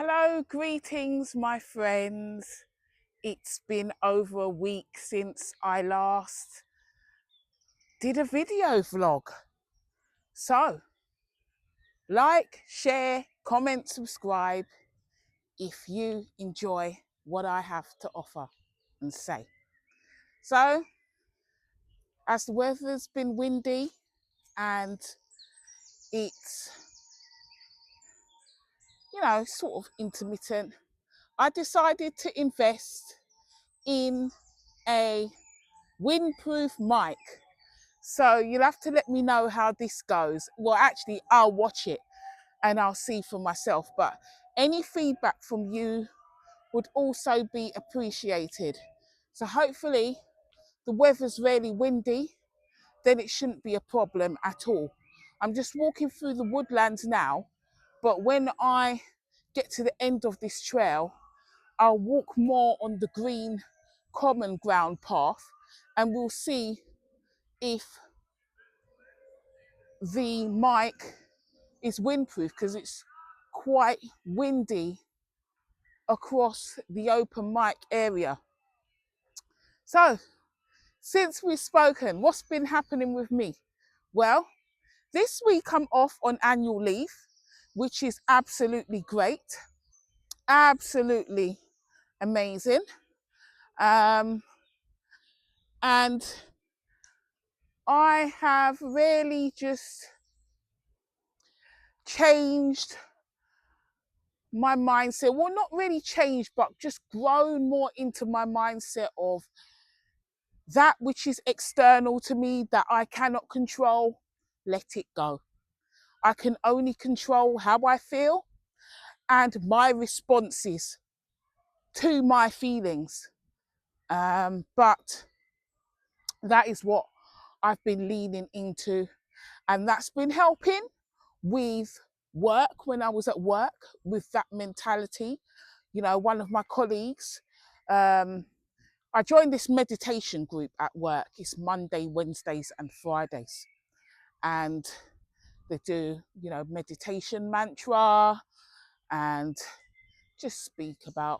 Hello, greetings, my friends. It's been over a week since I last did a video vlog. So, like, share, comment, subscribe if you enjoy what I have to offer and say. So, as the weather's been windy and it's, sort of intermittent, I decided to invest in a windproof mic. So you'll have to let me know how this goes. Well, actually, I'll watch it and I'll see for myself. But any feedback from you would also be appreciated. So hopefully the weather's really windy, then it shouldn't be a problem at all. I'm just walking through the woodlands now, but when I get to the end of this trail, I'll walk more on the green common ground path and we'll see if the mic is windproof because it's quite windy across the open mic area. So, since we've spoken, what's been happening with me? Well, this week I'm off on annual leave, which is absolutely great, absolutely amazing. And I have really just changed my mindset. Well, not really changed, but just grown more into my mindset of that which is external to me that I cannot control, let it go. I can only control how I feel and my responses to my feelings. But that is what I've been leaning into, and that's been helping with work when I was at work with that mentality. You know, one of my colleagues, I joined this meditation group at work. It's Monday, Wednesdays and Fridays. And they do, meditation mantra and just speak about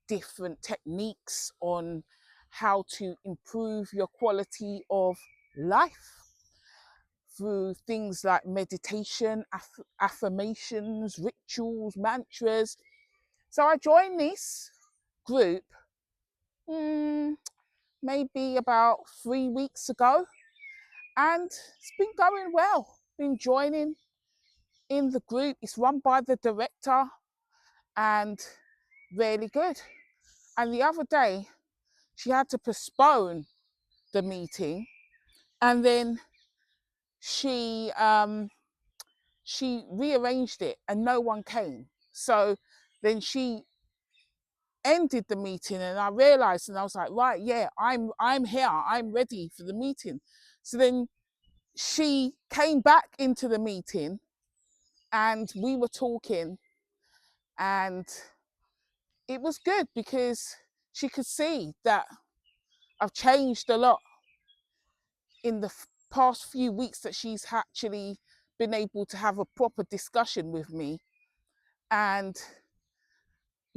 different techniques on how to improve your quality of life through things like meditation, affirmations, rituals, mantras. So I joined this group maybe about 3 weeks ago, and it's been going well. Been joining in the group. It's run by the director and really good. And the other day she had to postpone the meeting, and then she rearranged it and no one came. So then she ended the meeting, and I realized, and I was like, right, yeah, I'm here, I'm ready for the meeting. So then she came back into the meeting and we were talking, and it was good because she could see that I've changed a lot in the past few weeks, that she's actually been able to have a proper discussion with me. And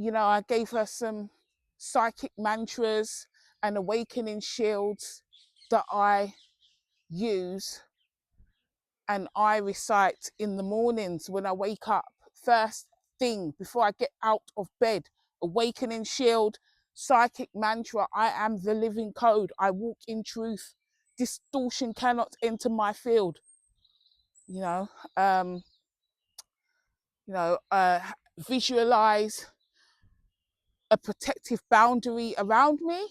I gave her some psychic mantras and awakening shields that I use and I recite in the mornings when I wake up. First thing before I get out of bed, awakening shield, psychic mantra: I am the living code, I walk in truth, distortion cannot enter my field. Visualize a protective boundary around me,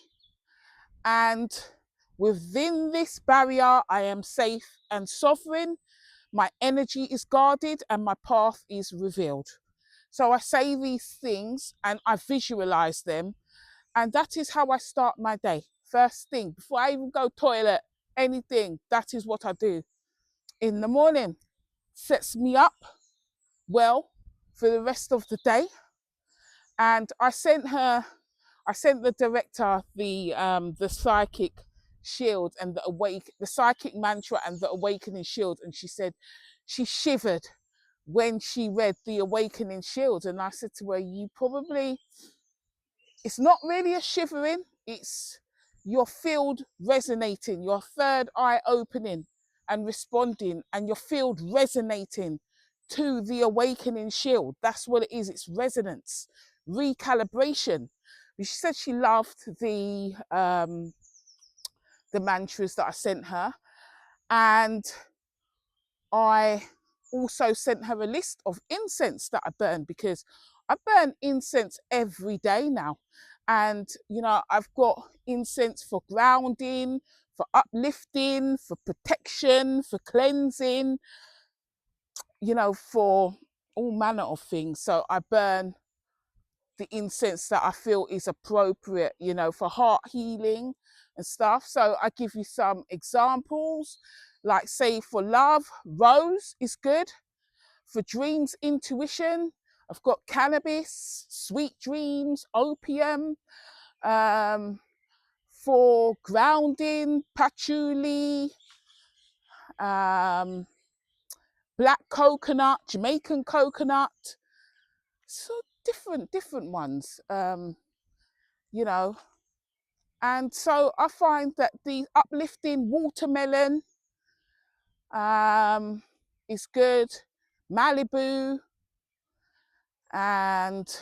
and within this barrier I am safe and sovereign. My energy is guarded and my path is revealed. So I say these things and I visualize them, and that is how I start my day. First thing, before I even go toilet, anything, that is what I do in the morning. Sets me up well for the rest of the day. And I sent the director the psychic shield and the psychic mantra and the awakening shield, and she said she shivered when she read the Awakening Shield, and I said to her, it's not really a shivering, it's your field resonating, your third eye opening and responding, and your field resonating to the Awakening Shield. That's what it is. It's resonance, recalibration. She said she loved the mantras that I sent her, and I also sent her a list of incense that I burn, because I burn incense every day now. And, I've got incense for grounding, for uplifting, for protection, for cleansing, for all manner of things. So I burn the incense that I feel is appropriate, for heart healing and stuff. So I give you some examples, like say for love, rose is good. For dreams, intuition, I've got cannabis, sweet dreams, opium. For grounding, patchouli, black coconut, Jamaican coconut. So different ones, And so I find that the uplifting watermelon is good, Malibu, and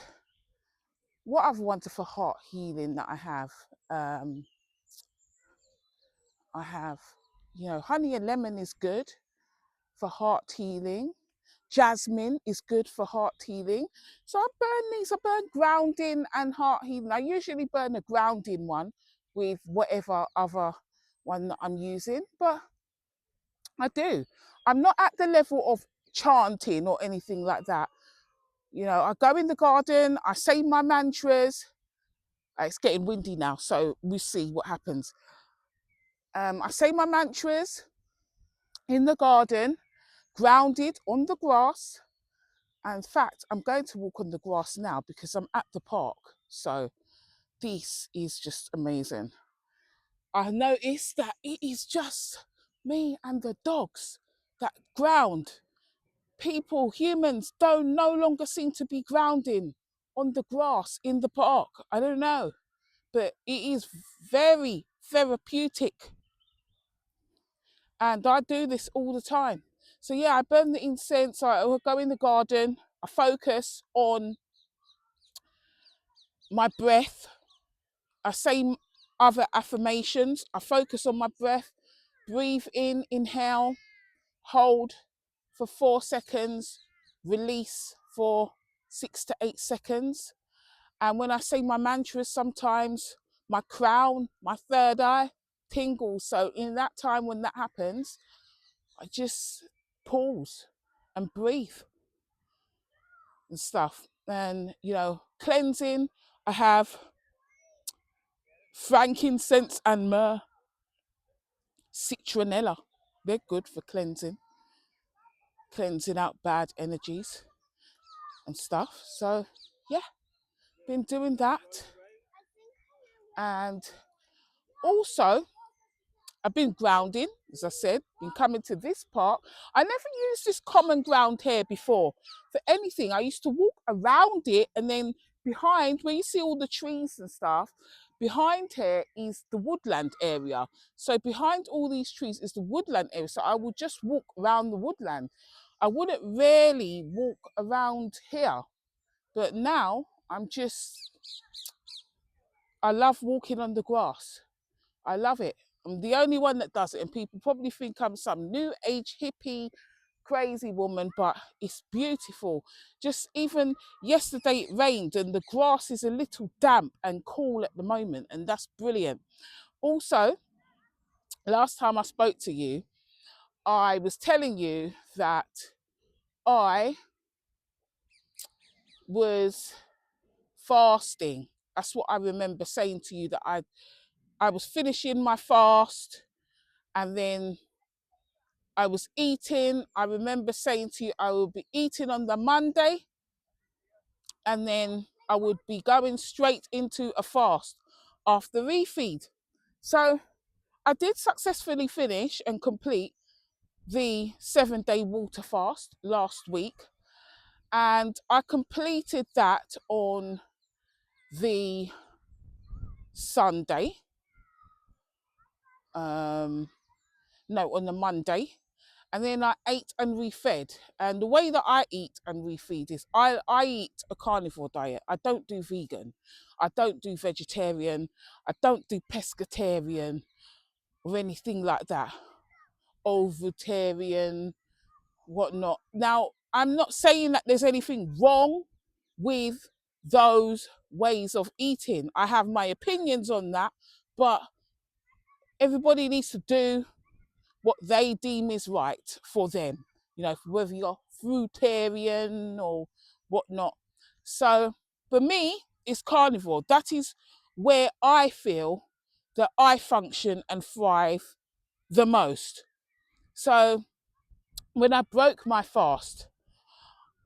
what other ones for heart healing that I have? I have, honey and lemon is good for heart healing. Jasmine is good for heart healing. So I burn these. I burn grounding and heart healing. I usually burn a grounding one with whatever other one that I'm using, but I do. I'm not at the level of chanting or anything like that. I go in the garden, I say my mantras. It's getting windy now, so we'll see what happens. I say my mantras in the garden, grounded on the grass. And in fact, I'm going to walk on the grass now because I'm at the park. So this is just amazing. I noticed that it is just me and the dogs that ground. People, humans don't no longer seem to be grounding on the grass in the park. I don't know, but it is very therapeutic. And I do this all the time. So yeah, I burn the incense, I will go in the garden, I focus on my breath, I say other affirmations, I focus on my breath, breathe in, inhale, hold for 4 seconds, release for 6 to 8 seconds. And when I say my mantras, sometimes my crown, my third eye tingles. So in that time when that happens, I just pause and breathe and stuff. And, cleansing, I have frankincense and myrrh, citronella. They're good for cleansing out bad energies and stuff. So, yeah, been doing that. And also, I've been grounding, as I said, been coming to this park. I never used this common ground here before for anything. I used to walk around it, and then behind, where you see all the trees and stuff, behind here is the woodland area. So behind all these trees is the woodland area. So I would just walk around the woodland. I wouldn't really walk around here. But now I love walking on the grass. I love it. I'm the only one that does it, and people probably think I'm some new age hippie crazy woman, but it's beautiful. Just even yesterday it rained and the grass is a little damp and cool at the moment, and that's brilliant. Also, last time I spoke to you, I was telling you that I was fasting. That's what I remember saying to you, that I was finishing my fast, and then I was eating. I remember saying to you, I would be eating on the Monday, and then I would be going straight into a fast after refeed. So I did successfully finish and complete the 7-day water fast last week. And I completed that on the Sunday. On the Monday. And then I ate and refed. And the way that I eat and refeed is I eat a carnivore diet. I don't do vegan. I don't do vegetarian. I don't do pescatarian or anything like that. Ovutarian, whatnot. Now, I'm not saying that there's anything wrong with those ways of eating. I have my opinions on that, but everybody needs to do what they deem is right for them, whether you're fruitarian or whatnot. So for me, it's carnivore. That is where I feel that I function and thrive the most. So when I broke my fast,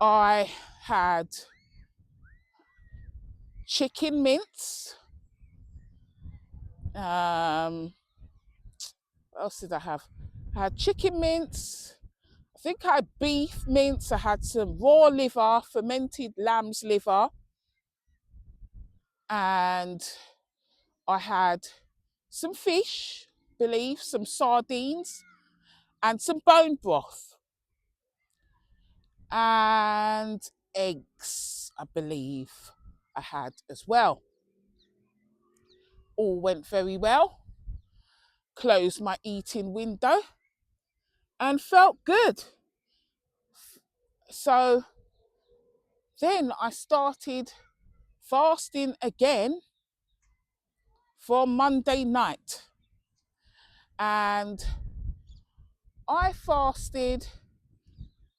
I had chicken mince. What else did I have? I had chicken mince. I think I had beef mince. I had some raw liver, fermented lamb's liver. And I had some fish, some sardines, and some bone broth. And eggs, I believe I had as well. All went very well. Closed my eating window and felt good. So then I started fasting again for Monday night. And I fasted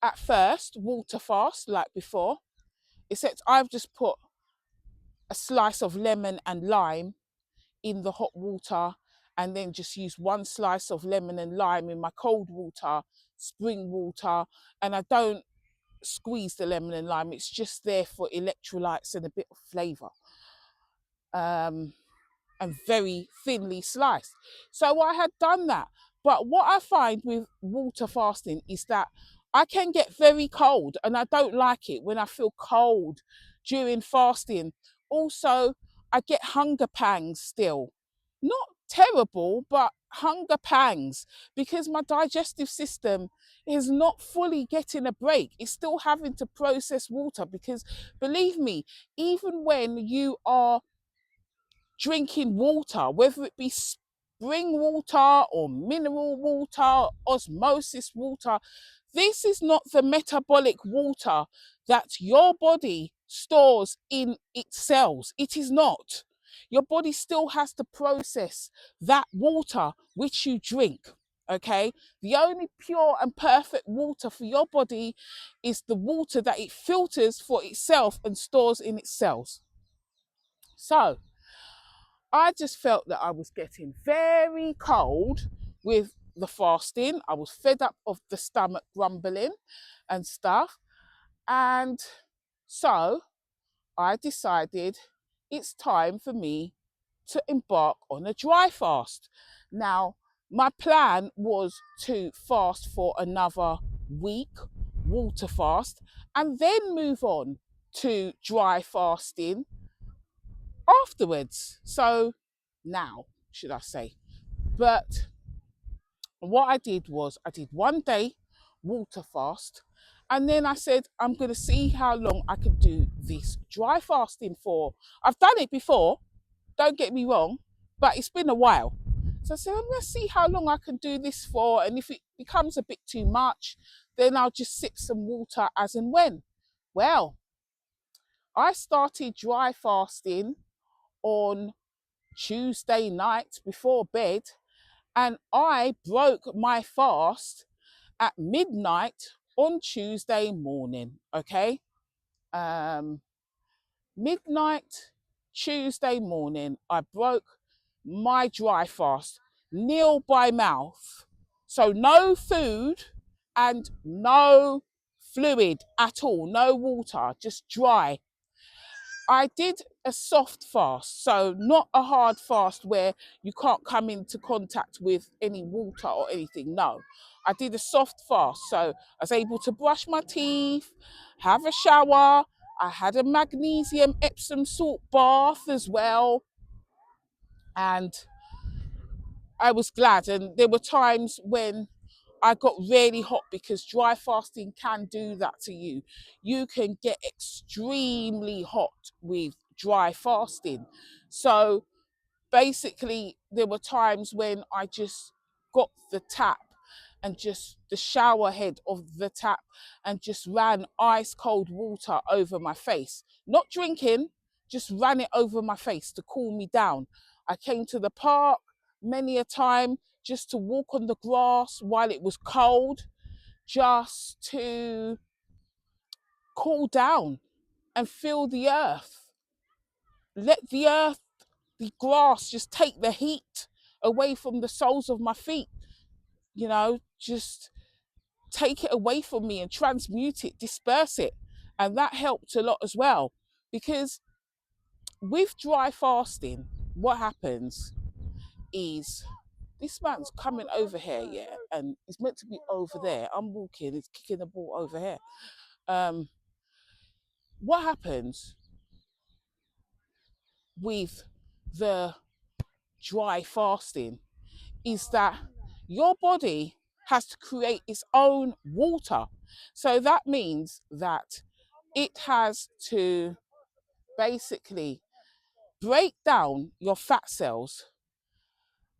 at first, water fast like before, except I've just put a slice of lemon and lime in the hot water and then just use one slice of lemon and lime in my cold water, spring water, and I don't squeeze the lemon and lime. It's just there for electrolytes and a bit of flavour. And very thinly sliced. So I had done that. But what I find with water fasting is that I can get very cold and I don't like it when I feel cold during fasting. Also, I get hunger pangs still. Not terrible, but hunger pangs because my digestive system is not fully getting a break. It's still having to process water because, believe me, even when you are drinking water, whether it be spring water or mineral water, osmosis water, this is not the metabolic water that your body stores in its cells. It is not. Your body still has to process that water which you drink. Okay, the only pure and perfect water for your body is the water that it filters for itself and stores in its cells. So I just felt that I was getting very cold with the fasting. I was fed up of the stomach grumbling and stuff. And so I decided it's time for me to embark on a dry fast. Now, my plan was to fast for another week, water fast, and then move on to dry fasting afterwards. So now, should I say. But what I did was I did 1 day water fast. And then I said, I'm going to see how long I can do this dry fasting for. I've done it before, don't get me wrong, but it's been a while. So I said, I'm going to see how long I can do this for. And if it becomes a bit too much, then I'll just sip some water as and when. Well, I started dry fasting on Tuesday night before bed, and I broke my fast at midnight on Tuesday morning. Okay, midnight Tuesday morning, I broke my dry fast, nil by mouth, so no food and no fluid at all, no water, just dry. I did a soft fast, so not a hard fast where you can't come into contact with any water or anything. No, I did a soft fast, so I was able to brush my teeth, have a shower. I had a magnesium Epsom salt bath as well, and I was glad. And there were times when I got really hot because dry fasting can do that to you. You can get extremely hot with dry fasting. So basically, there were times when I just got the tap and just the shower head of the tap and just ran ice cold water over my face. Not drinking, just ran it over my face to cool me down. I came to the park many a time just to walk on the grass while it was cold, just to cool down and feel the earth. Let the earth, the grass, just take the heat away from the soles of my feet, just take it away from me and transmute it, disperse it. And that helped a lot as well. Because with dry fasting, what happens is this man's coming over here, yeah, and he's meant to be over there. I'm walking, he's kicking the ball over here. What happens with the dry fasting is that your body has to create its own water. So that means that it has to basically break down your fat cells.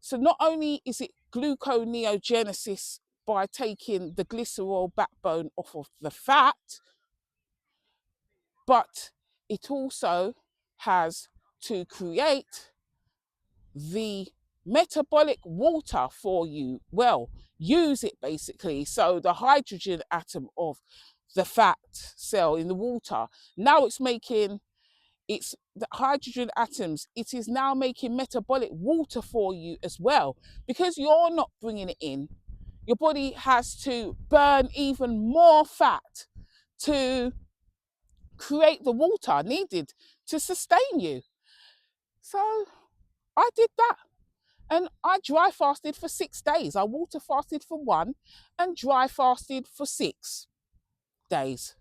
So not only is it gluconeogenesis by taking the glycerol backbone off of the fat, but it also has to create the metabolic water for you. Well, use it basically. So the hydrogen atom of the fat cell in the water, now it's making it's the hydrogen atoms, it is now making metabolic water for you as well. Because you're not bringing it in, your body has to burn even more fat to create the water needed to sustain you. So I did that. And I dry fasted for 6 days. I water fasted for 1 and dry fasted for 6 days.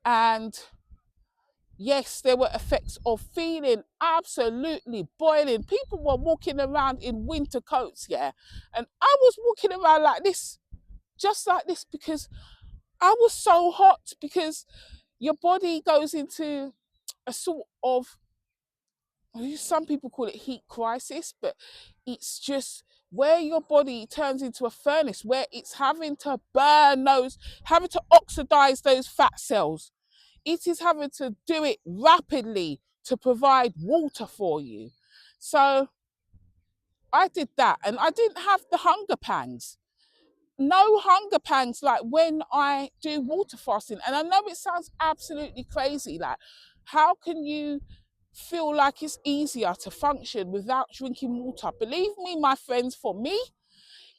And yes, there were effects of feeling absolutely boiling. People were walking around in winter coats, yeah. And I was walking around like this, just like this, because I was so hot, because your body goes into a sort of, some people call it heat crisis, but it's just where your body turns into a furnace, where it's having to burn those, having to oxidize those fat cells. It is having to do it rapidly to provide water for you. So I did that, and I didn't have the hunger pangs. No hunger pangs like when I do water fasting. And I know it sounds absolutely crazy. Like, how can you feel like it's easier to function without drinking water? Believe me, my friends, for me,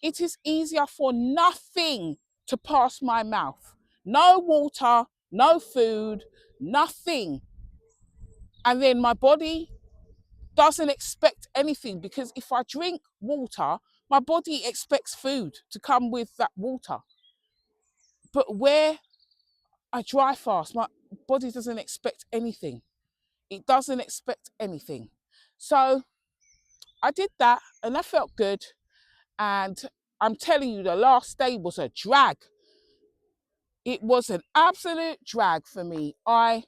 it is easier for nothing to pass my mouth. No water, no food, nothing. And then my body doesn't expect anything, because if I drink water, my body expects food to come with that water. But where I dry fast, my body doesn't expect anything. It doesn't expect anything. So I did that and I felt good. And I'm telling you, the last day was a drag. It was an absolute drag for me. I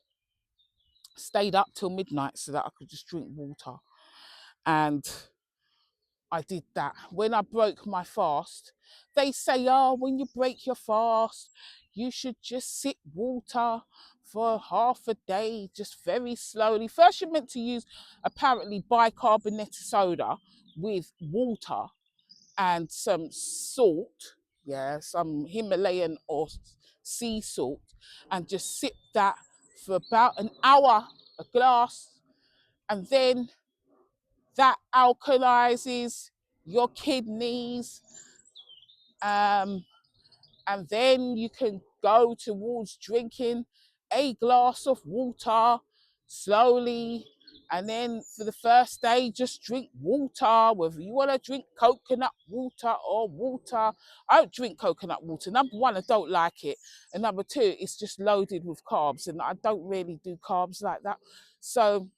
stayed up till midnight so that I could just drink water. And I did that. When I broke my fast, they say, oh, when you break your fast, you should just sip water for half a day, just very slowly. First, you're meant to use apparently bicarbonated soda with water and some salt, yeah, some Himalayan or sea salt, and just sip that for about an hour, a glass, and then that alkalizes your kidneys, and then you can go towards drinking a glass of water slowly. And then for the first day, just drink water, whether you want to drink coconut water or water. I don't drink coconut water. Number one, I don't like it. And number two, it's just loaded with carbs. And I don't really do carbs like that. So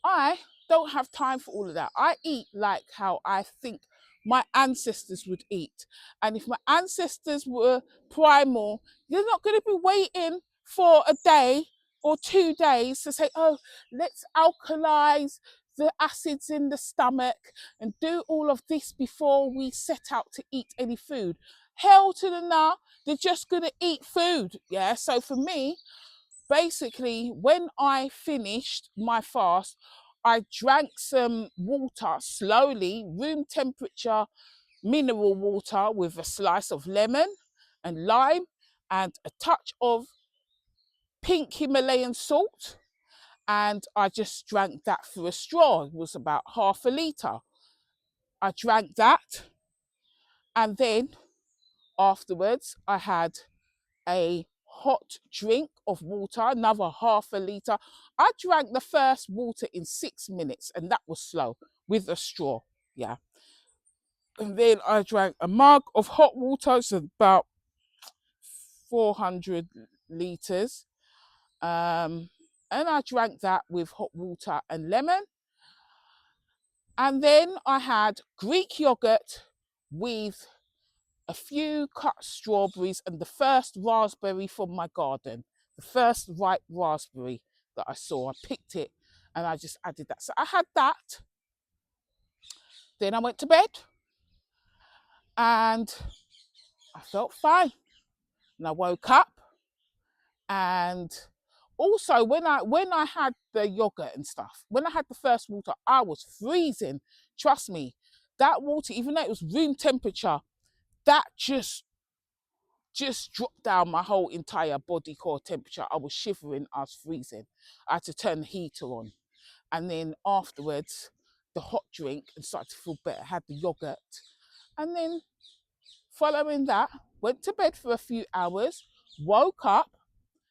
I don't have time for all of that. I eat like how I think my ancestors would eat. And if my ancestors were primal, you're not going to be waiting for a day or 2 days to say, oh, let's alkalize the acids in the stomach and do all of this before we set out to eat any food. Hell to the nah, they're just going to eat food. Yeah. So for me, basically, when I finished my fast, I drank some water slowly, room temperature mineral water with a slice of lemon and lime and a touch of pink Himalayan salt. And I just drank that through a straw. It was about half a litre. I drank that. And then afterwards, I had a hot drink of water, another half a litre. I drank the first water in 6 minutes, and that was slow with a straw. Yeah. And then I drank a mug of hot water, it's about 400 litres. And I drank that with hot water and lemon. And then I had Greek yogurt with a few cut strawberries and the first raspberry from my garden, the first ripe raspberry that I saw. I picked it and I just added that. So I had that. Then I went to bed and I felt fine. And I woke up, and also when I had the yogurt and stuff, when I had the first water, I was freezing. Trust me, that water, even though it was room temperature, that just dropped down my whole entire body core temperature. I was shivering, I was freezing. I had to turn the heater on. And then afterwards, the hot drink, and started to feel better, had the yogurt. And then following that, went to bed for a few hours, woke up,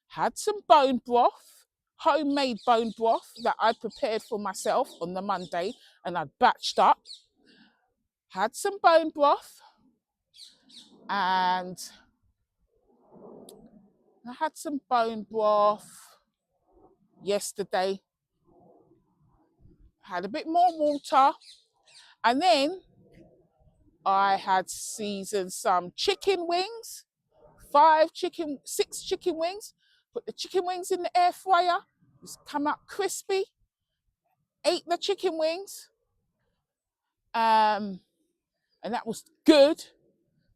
had some bone broth, homemade bone broth that I prepared for myself on the Monday and I'd batched up. Had some bone broth, and I had some bone broth yesterday. Had a bit more water, and then I had seasoned some chicken wings, 6 chicken wings. Put the chicken wings in the air fryer, just come out crispy. Ate the chicken wings, and that was good.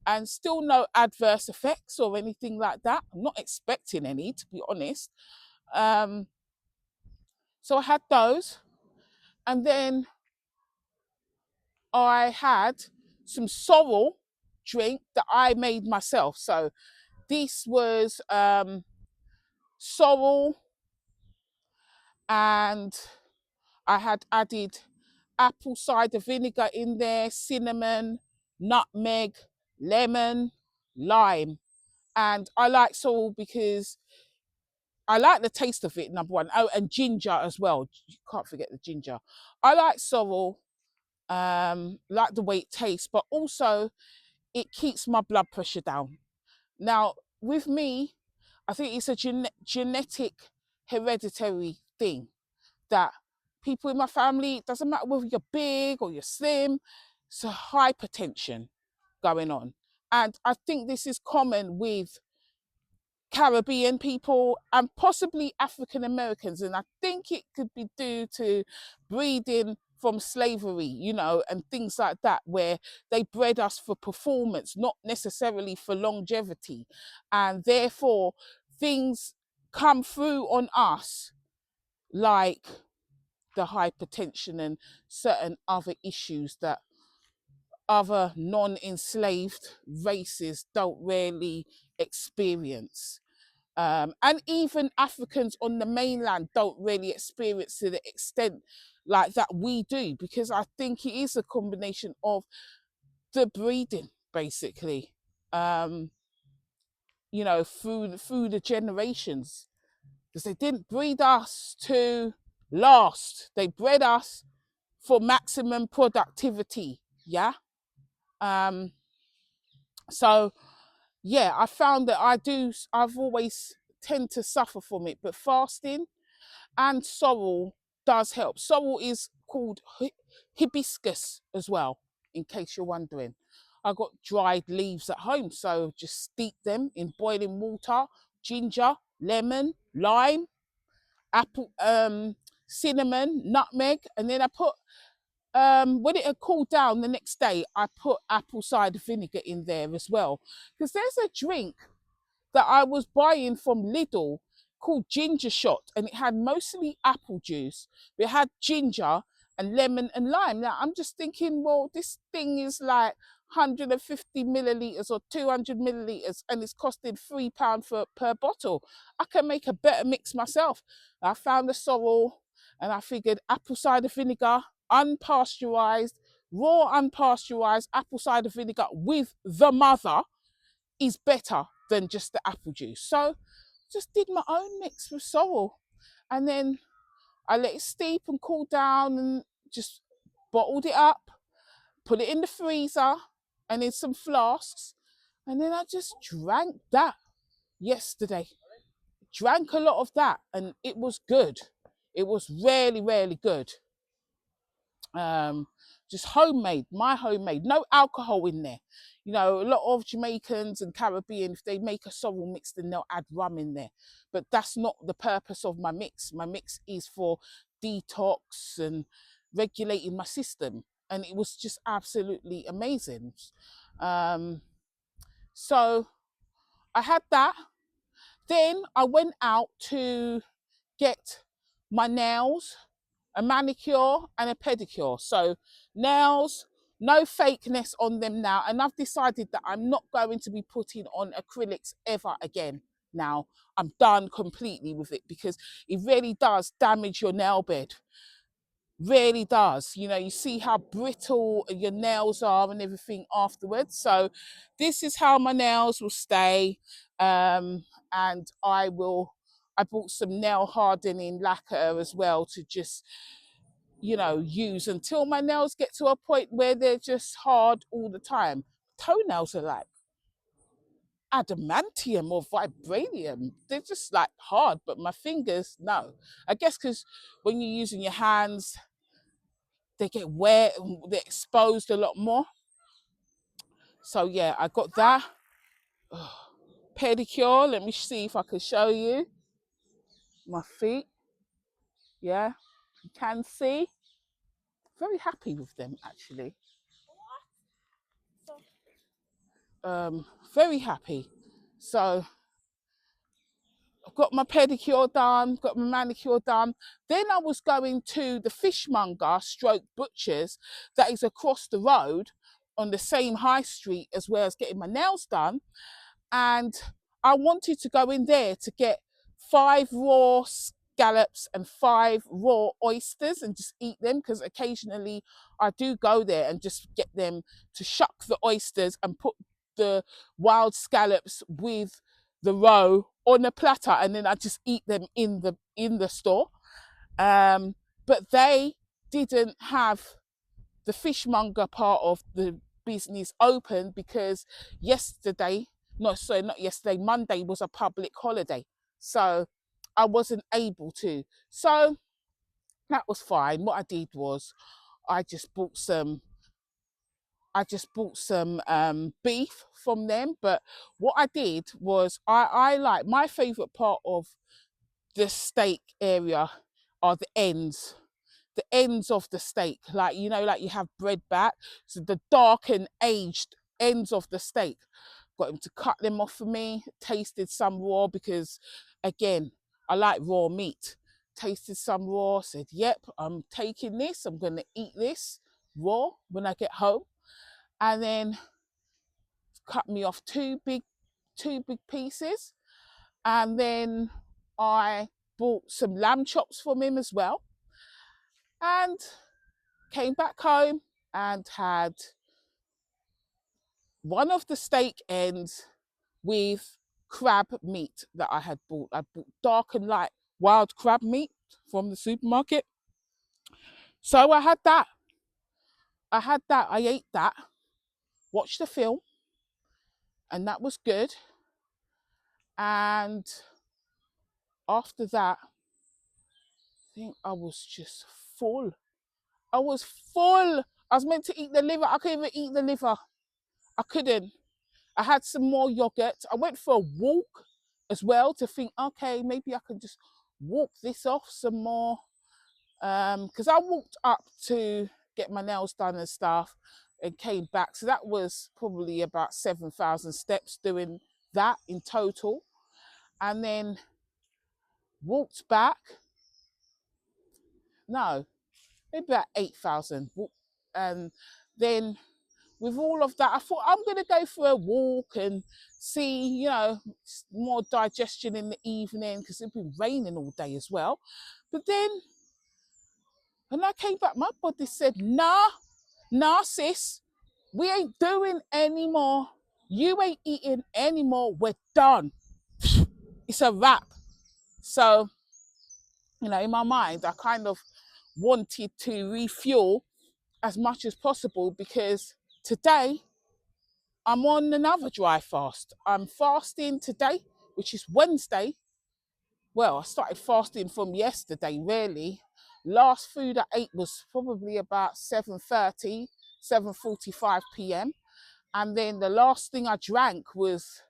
And still no adverse effects or anything like that. I'm not expecting any, to be honest. So I had those, and then I had some sorrel drink that I made myself. So this was sorrel, and I had added apple cider vinegar in there, cinnamon, nutmeg, lemon, lime. And I like sorrel because I like the taste of it, number one. Oh, and ginger as well. You can't forget the ginger. I like sorrel, like the way it tastes, but also it keeps my blood pressure down. Now, with me, I think it's a genetic hereditary thing that people in my family, it doesn't matter whether you're big or you're slim, it's a hypertension going on. And I think this is common with Caribbean people and possibly African Americans. And I think it could be due to breeding from slavery, and things like that, where they bred us for performance, not necessarily for longevity. And therefore, things come through on us like the hypertension and certain other issues that other non-enslaved races don't really experience. And even Africans on the mainland don't really experience to the extent like that we do, because I think it is a combination of the breeding, basically, through the generations. because they didn't breed us to last. They bred us for maximum productivity. Yeah. Um, so yeah, I found that I've always tend to suffer from it, but fasting and sorrel does help. Sorrel is called hibiscus as well, in case you're wondering. I got dried leaves at home, so just steep them in boiling water, ginger, lemon, lime, apple, cinnamon, nutmeg, and then I put when it had cooled down the next day, I put apple cider vinegar in there as well, because there's a drink that I was buying from Lidl called Ginger Shot, and it had mostly apple juice. It had ginger and lemon and lime. Now I'm just thinking, well, this thing is like 150 milliliters or 200 milliliters, and it's costing £3 per bottle. I can make a better mix myself. I found the sorrel, and I figured apple cider vinegar, unpasteurized, raw unpasteurized apple cider vinegar with the mother is better than just the apple juice. So just did my own mix with sorrel, and then I let it steep and cool down, and just bottled it up, put it in the freezer and in some flasks, and then I just drank that yesterday. Drank a lot of that, and it was good. It was really, really good. um just homemade, my homemade, no alcohol in there. You know, a lot of Jamaicans and Caribbean, if they make a sorrel mix, then they'll add rum in there, but that's not the purpose of my mix. My mix is for detox and regulating my system, and it was just absolutely amazing. So I had that. Then I went out to get my nails, a manicure and a pedicure. So nails, no fakeness on them now. And I've decided that I'm not going to be putting on acrylics ever again. Now I'm done completely with it, because it really does damage your nail bed. Really does. You know, you see how brittle your nails are and everything afterwards. So this is how my nails will stay. And I bought some nail hardening lacquer as well to just, you know, use until my nails get to a point where they're just hard all the time. Toenails are like adamantium or vibranium. They're just like hard, but my fingers, no. I guess because when you're using your hands, they get wet and they're exposed a lot more. So yeah, I got that. Pedicure, let me see if I can show you my feet. Yeah, you can see. Very happy with them, actually. Very happy. So I've got my pedicure done, got my manicure done. Then I was going to the fishmonger stroke butchers that is across the road on the same high street as where I was getting my nails done. And I wanted to go in there to get 5 raw scallops and 5 raw oysters and just eat them, because occasionally I do go there and just get them to shuck the oysters and put the wild scallops with the roe on a platter, and then I just eat them in the store. But they didn't have the fishmonger part of the business open, because not yesterday, Monday was a public holiday. So I wasn't able to. So that was fine. What I did was I just bought some beef from them. But what I did was I like, my favorite part of the steak area are the ends of the steak, like, you know, like you have bread back, so the dark and aged ends of the steak. Got him to cut them off for me. Tasted some raw, because again, I like raw meat. Tasted some raw, said yep, I'm taking this, I'm gonna eat this raw when I get home. And then cut me off two big pieces. And then I bought some lamb chops from him as well, and came back home and had one of the steak ends with crab meat that I had bought. I bought dark and light wild crab meat from the supermarket. So I had that. I ate that, watched the film, and that was good. And after that, I think I was just full. I was full. I was meant to eat the liver. I couldn't even eat the liver. I couldn't. I had some more yogurt. I went for a walk as well to think, okay, maybe I can just walk this off some more. Because I walked up to get my nails done and stuff and came back. So that was probably about 7,000 steps doing that in total. And then walked back. No, maybe about 8,000. And then with all of that, I thought I'm going to go for a walk and see, more digestion in the evening because it's been raining all day as well. But then when I came back, my body said, nah, sis, we ain't doing anymore. You ain't eating anymore. We're done. It's a wrap. So, in my mind, I kind of wanted to refuel as much as possible because today I'm on another dry fast. I'm fasting today, which is Wednesday. Well, I started fasting from yesterday, really. Last food I ate was probably about 7:30, 7:45 p.m. And then the last thing I drank was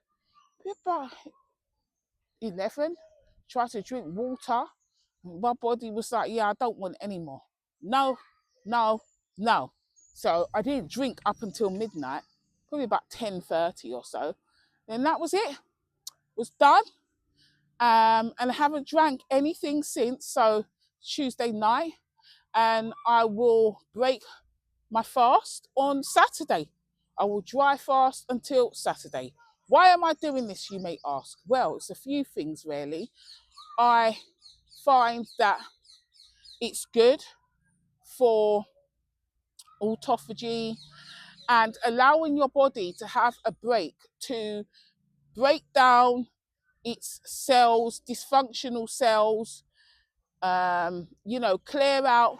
about 11. Tried to drink water. My body was like, yeah, I don't want any more. No, no, no. So I didn't drink up until midnight, probably about 10:30 or so. And that was it. Was done. And I haven't drank anything since. So Tuesday night. And I will break my fast on Saturday. I will dry fast until Saturday. Why am I doing this, you may ask? Well, it's a few things really. I find that it's good for autophagy and allowing your body to have a break to break down its cells, dysfunctional cells, clear out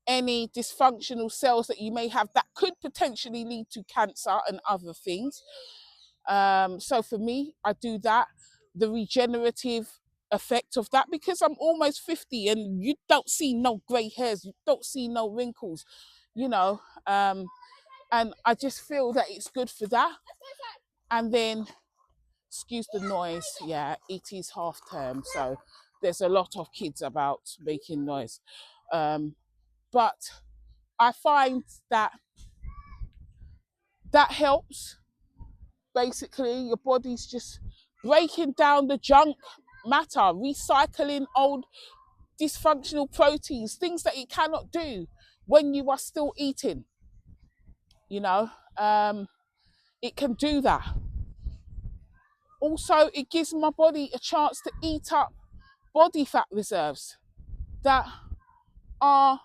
any dysfunctional cells that you may have that could potentially lead to cancer and other things. So for me, I do that. The regenerative effect of that because I'm almost 50 and you don't see no grey hairs, you don't see no wrinkles, and I just feel that it's good for that. And then, excuse the noise, yeah, it is half term, so there's a lot of kids about making noise. But I find that helps. Basically, your body's just breaking down the junk matter, recycling old dysfunctional proteins, things that it cannot do when you are still eating. It can do that. Also, it gives my body a chance to eat up body fat reserves that are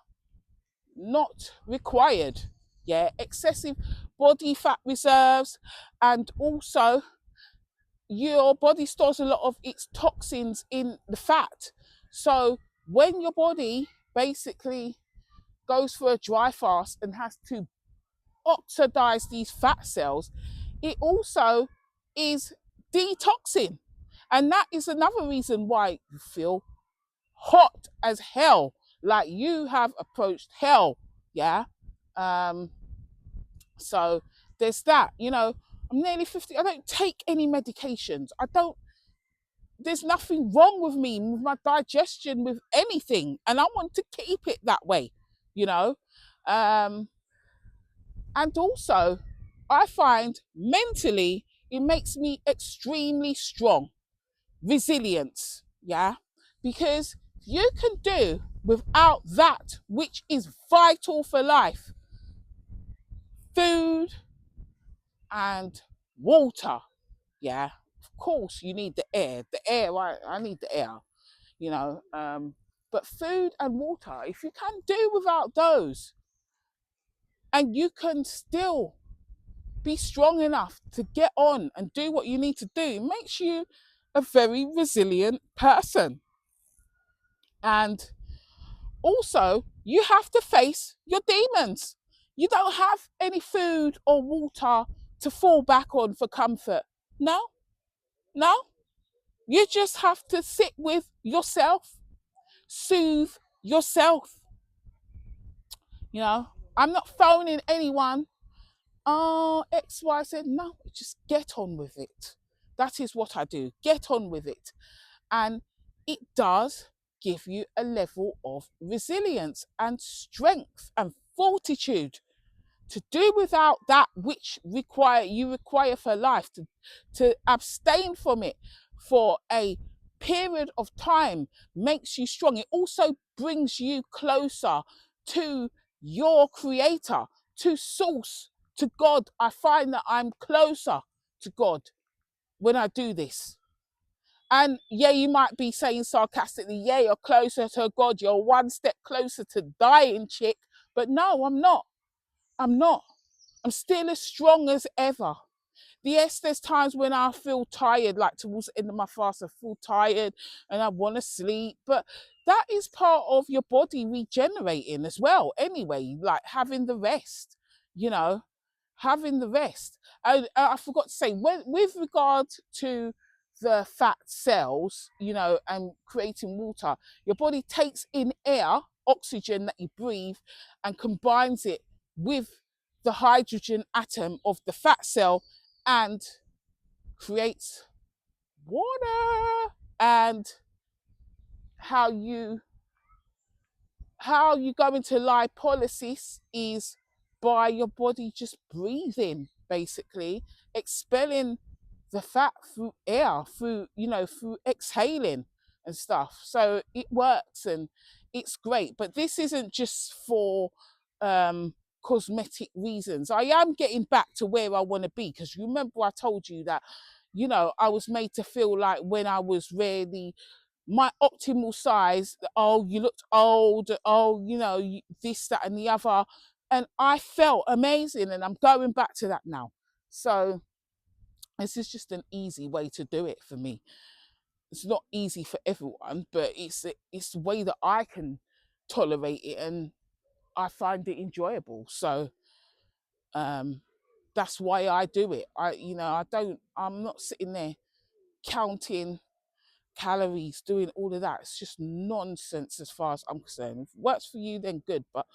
not required. Yeah, excessive body fat reserves, and also your body stores a lot of its toxins in the fat. So when your body basically goes for a dry fast and has to oxidize these fat cells, it also is detoxing. And that is another reason why you feel hot as hell, like you have approached hell. Yeah. So there's that. I'm nearly 50. I don't take any medications. There's nothing wrong with me, with my digestion, with anything. And I want to keep it that way, And also, I find mentally, it makes me extremely strong. Resilience, yeah? Because you can do without that which is vital for life. Food and water, yeah? Of course, you need the air. The air, I need the air, But food and water, if you can do without those, and you can still be strong enough to get on and do what you need to do, it makes you a very resilient person. And also, you have to face your demons. You don't have any food or water to fall back on for comfort. No, no. You just have to sit with yourself, soothe yourself. You know, I'm not phoning anyone. Oh, XY said, no, just get on with it. That is what I do. Get on with it. And it does give you a level of resilience and strength and fortitude to do without that which you require for life, to abstain from it for a period of time makes you strong. It also brings you closer to your creator, to source, to God. I find that I'm closer to God when I do this. And yeah, you might be saying sarcastically, yeah, you're closer to God, you're one step closer to dying, chick. But no, I'm not. I'm not. I'm still as strong as ever. Yes, there's times when I feel tired, like towards the end of my fast, I feel tired and I want to sleep. But that is part of your body regenerating as well. Anyway, like having the rest, you know, having the rest. I forgot to say, with regard to the fat cells, you know, and creating water, your body takes in air, oxygen that you breathe, and combines it with the hydrogen atom of the fat cell and creates water. And how you go into lipolysis is by your body just breathing, basically expelling the fat through air, through exhaling and stuff. So it works and it's great. But this isn't just for cosmetic reasons. I am getting back to where I want to be, because you remember I told you that, I was made to feel like when I was really my optimal size, oh, you looked old, oh, this, that, and the other. And I felt amazing, and I'm going back to that now. So this is just an easy way to do it for me. It's not easy for everyone, but it's the way that I can tolerate it, and I find it enjoyable. So that's why I do it. I'm not sitting there counting calories, doing all of that. It's just nonsense as far as I'm concerned. If it works for you, then good, but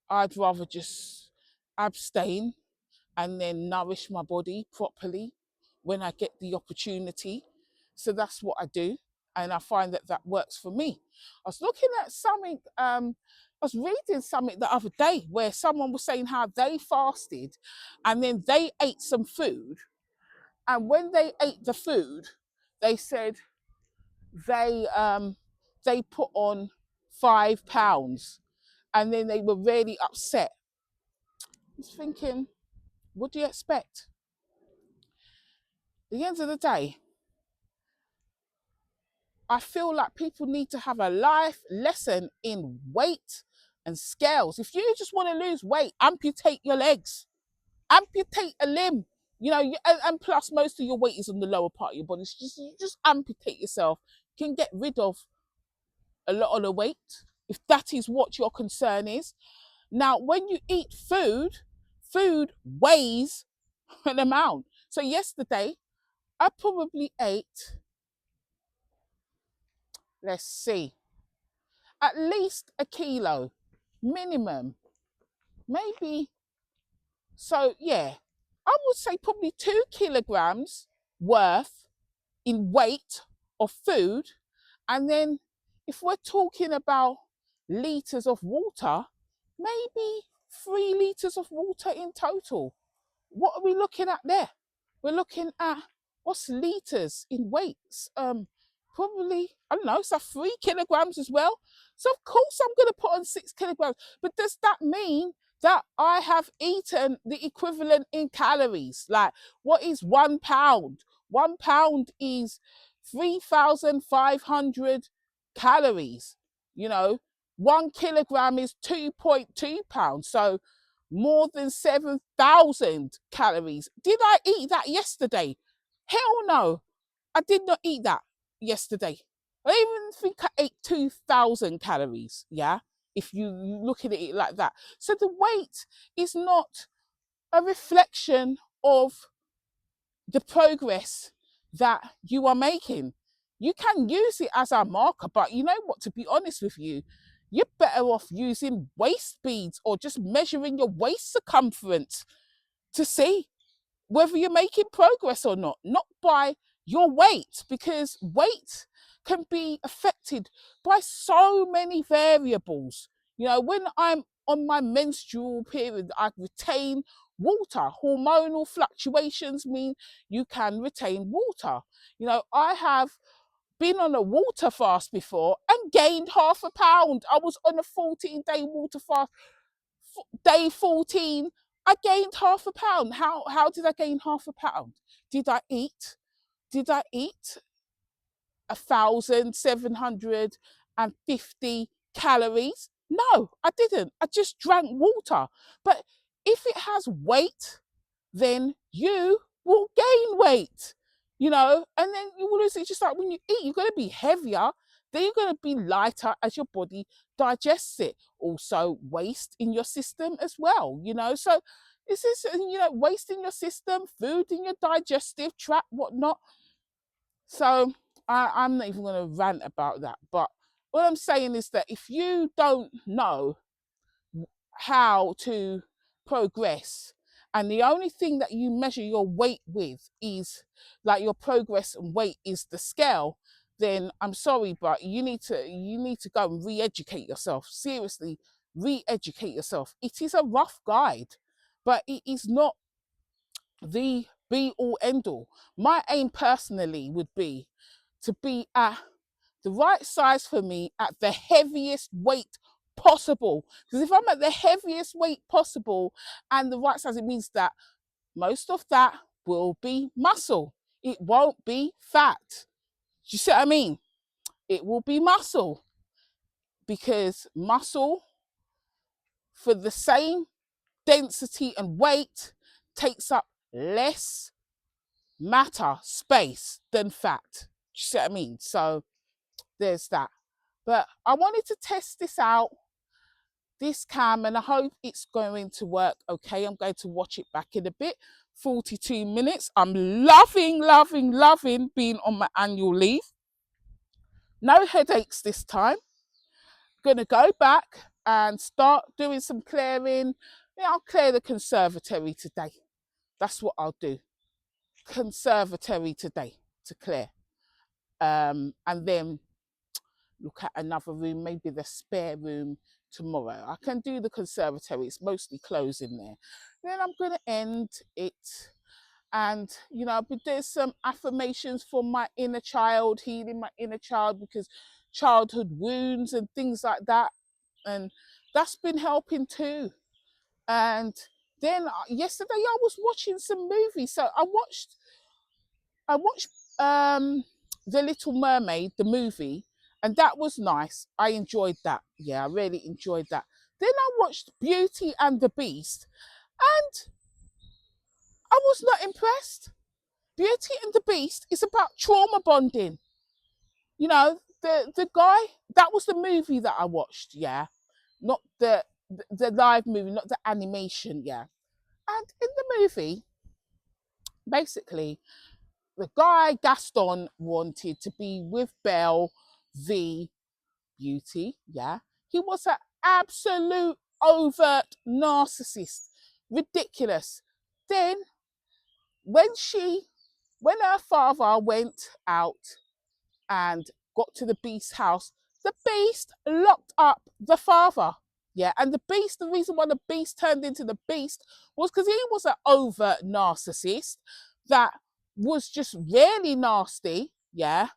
I'd rather just abstain and then nourish my body properly when I get the opportunity. So that's what I do, and I find that that works for me. I was looking at something, I was reading something the other day where someone was saying how they fasted and then they ate some food, and when they ate the food, they said they put on 5 pounds, and then they were really upset. I was thinking, what do you expect? At the end of the day, I feel like people need to have a life lesson in weight and scales. If you just want to lose weight, amputate your legs, amputate a limb. And plus most of your weight is on the lower part of your body. So you just amputate yourself. You can get rid of a lot of the weight if that is what your concern is. Now, when you eat food weighs an amount. So yesterday, I probably ate, let's see, at least a kilo, minimum. Maybe, so yeah, I would say probably 2 kilograms worth in weight of food. And then if we're talking about liters of water, maybe 3 liters of water in total. What are we looking at there? We're looking at, what's liters in weights? Probably, I don't know, so 3 kilograms as well. So of course I'm going to put on 6 kilograms. But does that mean that I have eaten the equivalent in calories? Like, what is 1 pound? 1 pound is 3,500 calories. 1 kilogram is 2.2 pounds. So more than 7,000 calories. Did I eat that yesterday? Hell no. I did not eat that yesterday. I even think I ate 2,000 calories, yeah, if you look at it like that. So the weight is not a reflection of the progress that you are making. You can use it as a marker, but you know what, to be honest with you, you're better off using waist beads or just measuring your waist circumference to see whether you're making progress or not by your weight, because weight can be affected by so many variables. You know, when I'm on my menstrual period, I retain water. Hormonal fluctuations mean you can retain water. You know, I have been on a water fast before and gained 0.5 pounds. I was on a 14-day water fast. Day 14, I gained 0.5 pounds. How did I gain 0.5 pounds? Did I eat? Did I eat 1,750 calories? No, I didn't. I just drank water. But if it has weight, then you will gain weight, you know, and then you will lose it. Just like when you eat, you're going to be heavier, then you're going to be lighter as your body digests it. Also, waste in your system as well, you know. So, this is, you know, waste in your system, food in your digestive tract, whatnot. So, I'm not even going to rant about that. But what I'm saying is that if you don't know how to progress, and the only thing that you measure your weight with is like your progress and weight is the scale, then I'm sorry, but you need to go and re-educate yourself. Seriously, re-educate yourself. It is a rough guide, but it is not the be all end all. My aim personally would be to be at the right size for me at the heaviest weight possible. Because if I'm at the heaviest weight possible and the right size, it means that most of that will be muscle. It won't be fat. Do you see what I mean? It will be muscle, because muscle for the same density and weight takes up less matter space than fat. Do you see what I mean? So there's that. But I wanted to test this out, this cam, and I hope it's going to work okay. I'm going to watch it back in a bit. 42 minutes. I'm loving being on my annual leave. No headaches this time. Gonna go back and start doing some clearing. Yeah, I'll clear the conservatory today. That's what I'll do. Conservatory today to clear. And then look at another room, maybe the spare room tomorrow. I can do the conservatory. It's mostly closed in there. Then I'm going to end it. And, you know, I'll be doing some affirmations for my inner child, healing my inner child, because childhood wounds and things like that. And that's been helping too. And then yesterday I was watching some movies. So I watched The Little Mermaid, the movie, and that was nice. I enjoyed that. Yeah, I really enjoyed that. Then I watched Beauty and the Beast, and I was not impressed. Beauty and the Beast is about trauma bonding. You know, the guy, that was the movie that I watched, yeah. Not the live movie, not the animation, yeah. And in the movie, basically, the guy Gaston wanted to be with Belle, the beauty, yeah. He was an absolute overt narcissist, ridiculous. Then when her father went out and got to the beast's house, the beast locked up the father. Yeah, and the beast, the reason why the beast turned into the beast was because he was an overt narcissist that was just really nasty, yeah,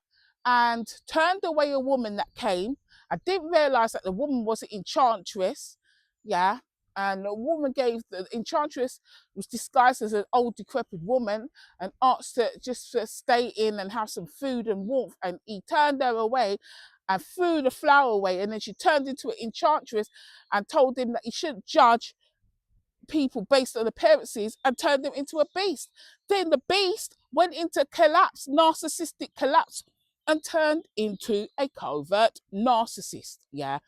and turned away a woman that came. I didn't realise that the woman was an enchantress, yeah, and the woman gave, the enchantress was disguised as an old decrepit woman and asked her just to stay in and have some food and warmth, and he turned her away and threw the flower away, and then she turned into an enchantress and told him that he shouldn't judge people based on appearances, and turned him into a beast. Then the beast went into collapse, narcissistic collapse, and turned into a covert narcissist. Yeah.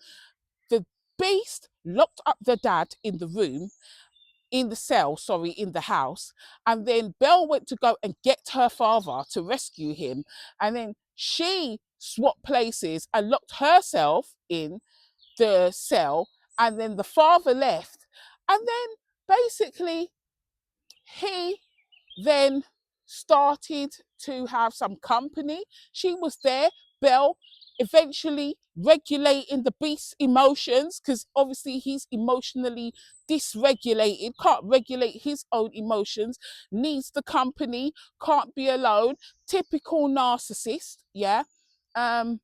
The beast locked up the dad in the room, in the cell, sorry, in the house. And then Belle went to go and get her father to rescue him. And then she swapped places and locked herself in the cell. And then the father left. And then basically he then started to have some company. She was there, Belle, eventually regulating the beast's emotions, because obviously he's emotionally dysregulated, can't regulate his own emotions, needs the company, can't be alone, typical narcissist, yeah. And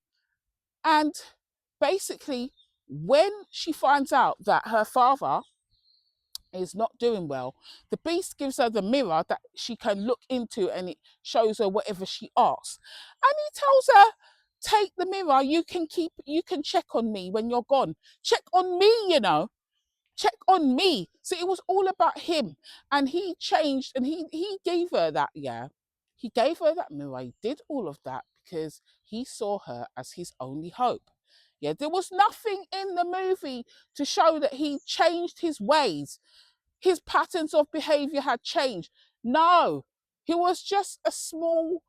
basically, when she finds out that her father is not doing well, the beast gives her the mirror that she can look into, and it shows her whatever she asks. And he tells her, take the mirror, you can check on me when you're gone. Check on me, check on me. So it was all about him. And he changed, and he gave her that, yeah. He gave her that mirror. He did all of that because he saw her as his only hope. Yeah, there was nothing in the movie to show that he changed his ways, his patterns of behavior had changed. No, he was just a small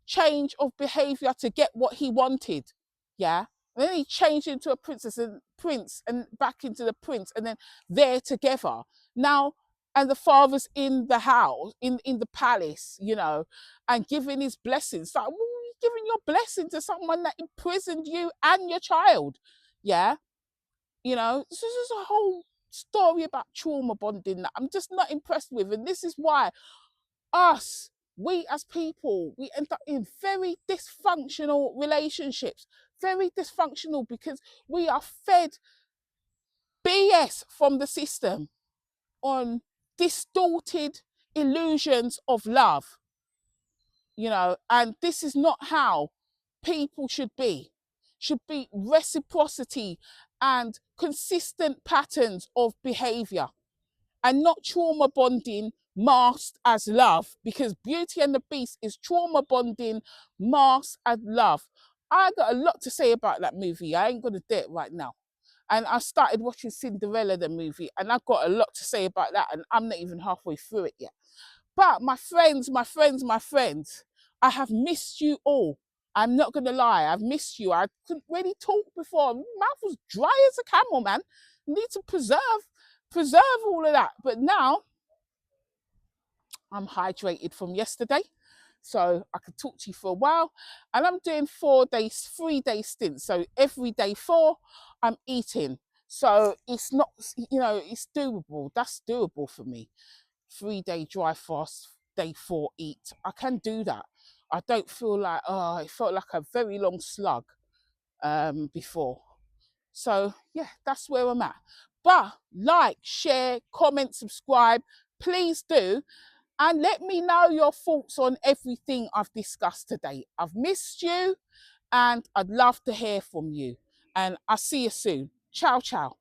change of behavior to get what he wanted. Yeah. And then he changed into a princess and prince and back into the prince, and then they're together. Now, and the father's in the house, in the palace, and giving his blessings. Like, well, you're giving your blessing to someone that imprisoned you and your child. Yeah. This is a whole story about trauma bonding that I'm just not impressed with. And this is why we as people, we end up in very dysfunctional relationships, very dysfunctional, because we are fed BS from the system on distorted illusions of love, and this is not how people should be. Should be reciprocity and consistent patterns of behavior, and not trauma bonding masked as love, because Beauty and the Beast is trauma bonding masked as love. I got a lot to say about that movie. I ain't gonna do it right now. And I started watching Cinderella, the movie, and I've got a lot to say about that, and I'm not even halfway through it yet. But my friends, I have missed you all. I'm not gonna lie, I've missed you. I couldn't really talk before. My mouth was dry as a camel, man. Need to preserve all of that. But now I'm hydrated from yesterday, so I could talk to you for a while. And I'm doing 3-day stints. So every day 4, I'm eating. So it's not, it's doable. That's doable for me. 3-day dry fast, day 4 eat. I can do that. I don't feel like, it felt like a very long slug before. So yeah, that's where I'm at. But like, share, comment, subscribe, please do. And let me know your thoughts on everything I've discussed today. I've missed you, and I'd love to hear from you. And I'll see you soon. Ciao, ciao.